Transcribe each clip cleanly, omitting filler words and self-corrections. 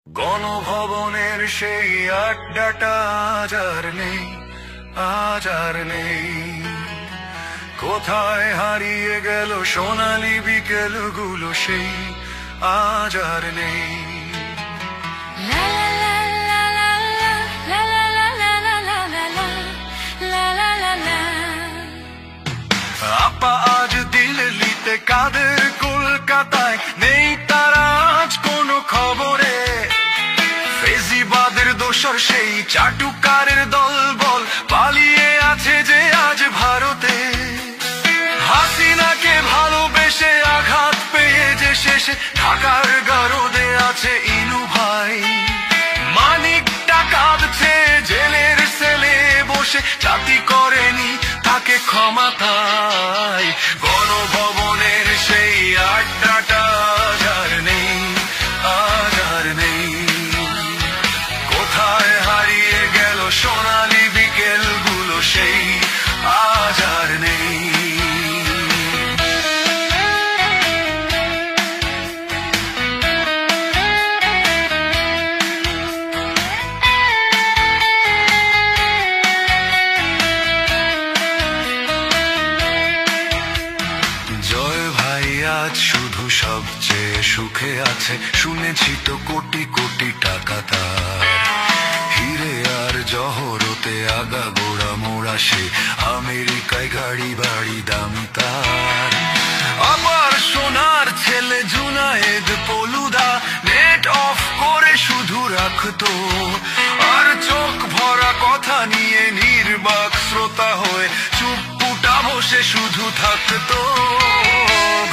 গণভবনের সেই আড্ডাটা আজ আর নেই। কোথায় হারিয়ে গেল সোনালি বিকেলগুলো সেই আজ আর নেই। আপা আজ দিল্লিতে, কাদের কলকাতায়, নেই তারা আজ কোনো খবরে। ফেজিবাদের দোসর সেই চাটুকারের দলবল পালিয়ে আছে যে আজ ভারতে। হাসিনাকে ভালোবেসে আঘাত পেয়ে যে শেষে ঢাকার গারদে আছে ইনু ভাই। মানিকটা কাঁদছে জেলের সেলে বসে, জাতি করেনি তাকে ক্ষমা তাই। গণভবনের সেই আড্ডাটা আজ আর নেই। কোথায় হারিয়ে গেল সোনালি বিকেলগুলো সেই আজ আর নেই। আজ শুধু সবচেয়ে সুখে আছে, শুনেছি তো কোটি কোটি টাকা তার। হিরে আর জহরতে আগা গোড়া মোড়া সে, আমেরিকায় গাড়ি বাড়ি দাম তার। আবার সোনার ছেলে জুনায়েদ পলুদা নেট অফ করে শুধু রাখতো, আর চোখ ভরা কথা নিয়ে নির্বাক শ্রোতা হয়ে চুপপুটা বসে শুধু থাকতো।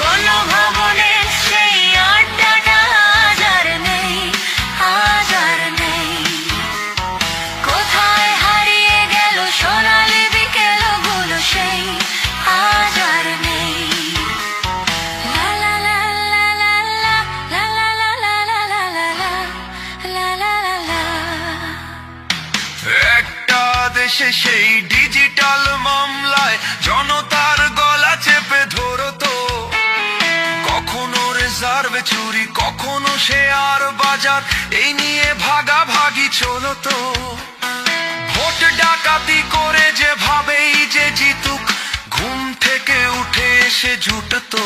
গণভবনের সেই আড্ডাটা আজ আর নেই, আজ আর নেই। কোথায় হারিয়ে গেল সোনালি বিকেলগুলো সেই আজ আর নেই। একটা দেশে সেই ডিজিটাল মামলায় জনতার গলা চেপে ধরতো, কখনো রিজার্ভ চুরি, কখনো শেয়ার বাজার, এই নিয়ে ভাগাভাগি চলতো। ভোট ডাকাতি করে যে ভাবেই যে জিতুক, ঘুম থেকে উঠে এসে জুটতো।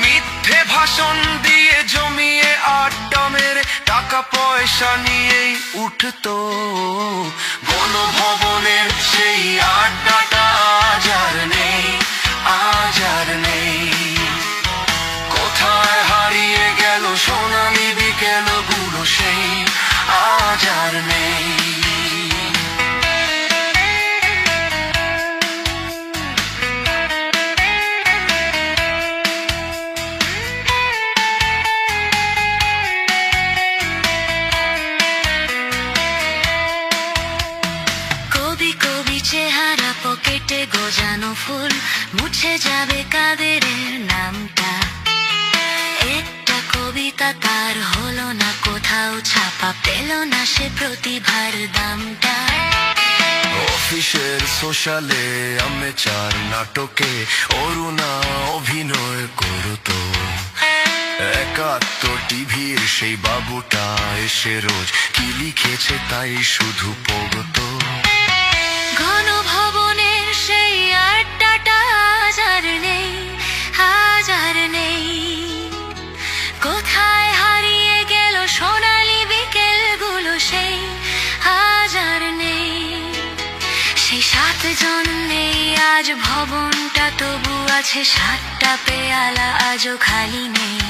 মিথ্যে ভাষণ দিয়ে জমিয়ে আড্ডা মেরে টাকা পয়সা নিয়েই উঠতো। গণভবনের সেই আড্ডাটা আজ আর নেই, আজ আর নেই। কোথায় হারিয়ে গেল সোনালি বিকেলগুলো সেই আজ আর নেই। চেহারা পকেটে গোজানো ফুল, মুছে যাবে কাদের নামটা। একটা কবিতা তার হলো না কোথাও ছাপা, পেল না সে প্রতিভার দামটা। অফিসের সোশ্যালে আমেচার নাটকে অরুণা অভিনয় করতো। একাত্তর টিভির সেই বাবুটা এসে রোজ কি লিখেছে তাই শুধু পড়তো। গণভবনের সেই আড্ডাটা আজ আর নেই, আজ আর নেই। কোথায় হারিয়ে গেল সোনালি বিকেলগুলো সেই আজ আর নেই। সেই 7 জন নেই আজ ভবনটা, তবু আছে 7টা পেয়ালা আজও খালি নেই।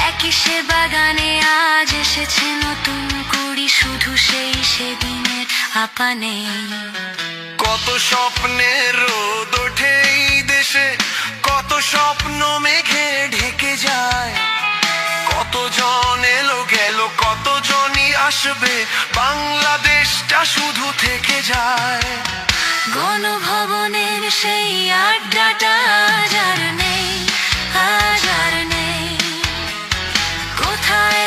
একই সে বাগানে আজ এসেছে নতুন কুড়ি, শুধু সেই সেদিনের আপা নেই। কত স্বপ্নের রোদ ওঠে এই দেশে, কত স্বপ্ন মেঘে ঢেকে যায়। কতজন এলো গেল, কতজনই আসবে, বাংলাদেশটা শুধু থেকে যায়। গণভবনের সেই আড্ডাটা আজ আর নেই, আজ আর নেই। কোথায়